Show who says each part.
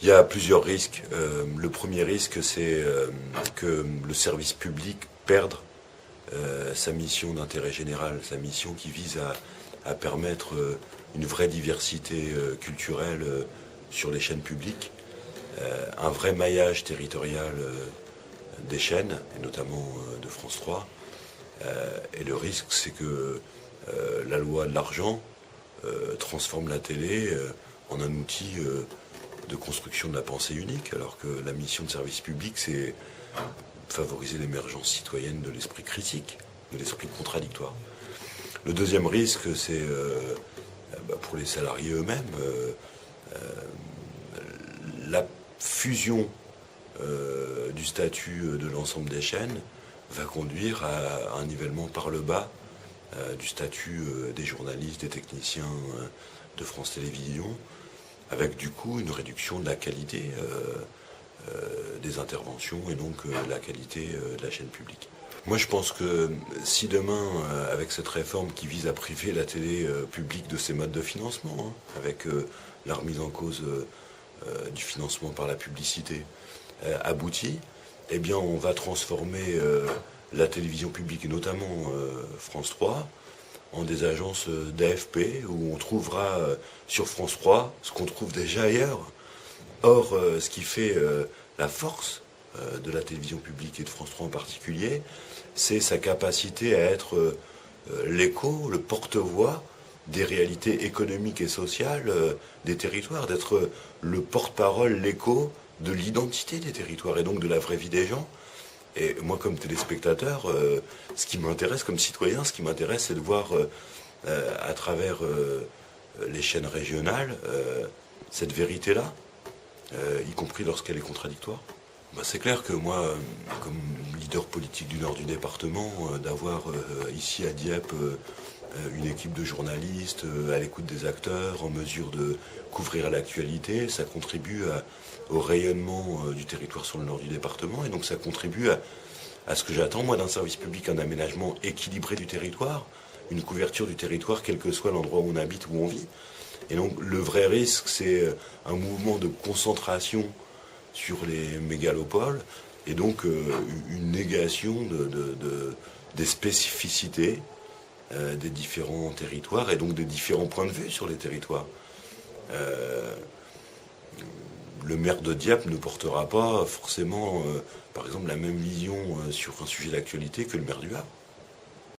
Speaker 1: Il y a plusieurs risques. Le premier risque, c'est que le service public perde sa mission d'intérêt général, sa mission qui vise à permettre une vraie diversité culturelle sur les chaînes publiques, un vrai maillage territorial des chaînes, et notamment de France 3. Et le risque, c'est que la loi de l'argent transforme la télé en un outil de construction de la pensée unique, alors que la mission de service public, c'est favoriser l'émergence citoyenne de l'esprit critique, de l'esprit contradictoire. Le deuxième risque, c'est pour les salariés eux-mêmes, la fusion du statut de l'ensemble des chaînes va conduire à un nivellement par le bas du statut des journalistes, des techniciens de France Télévisions, avec du coup une réduction de la qualité des interventions et donc la qualité de la chaîne publique. Moi je pense que si demain, avec cette réforme qui vise à priver la télé publique de ses modes de financement, avec la remise en cause du financement par la publicité aboutit, eh bien on va transformer la télévision publique, et notamment France 3, en des agences d'AFP, où on trouvera sur France 3 ce qu'on trouve déjà ailleurs. Or, ce qui fait la force de la télévision publique et de France 3 en particulier, c'est sa capacité à être l'écho, le porte-voix des réalités économiques et sociales des territoires, d'être le porte-parole, l'écho de l'identité des territoires et donc de la vraie vie des gens. Et moi, comme téléspectateur, ce qui m'intéresse, comme citoyen, ce qui m'intéresse, c'est de voir à travers les chaînes régionales cette vérité-là, y compris lorsqu'elle est contradictoire. Bah, c'est clair que moi, comme leader politique du nord du département, d'avoir ici à Dieppe une équipe de journalistes à l'écoute des acteurs, en mesure de couvrir l'actualité, ça contribue au rayonnement du territoire sur le nord du département, et donc ça contribue à ce que j'attends, moi, d'un service public, un aménagement équilibré du territoire, une couverture du territoire, quel que soit l'endroit où on habite, où on vit. Et donc le vrai risque, c'est un mouvement de concentration sur les mégalopoles, et donc une négation des spécificités des différents territoires, et donc des différents points de vue sur les territoires. Le maire de Dieppe ne portera pas forcément, par exemple, la même vision sur un sujet d'actualité que le maire du Havre.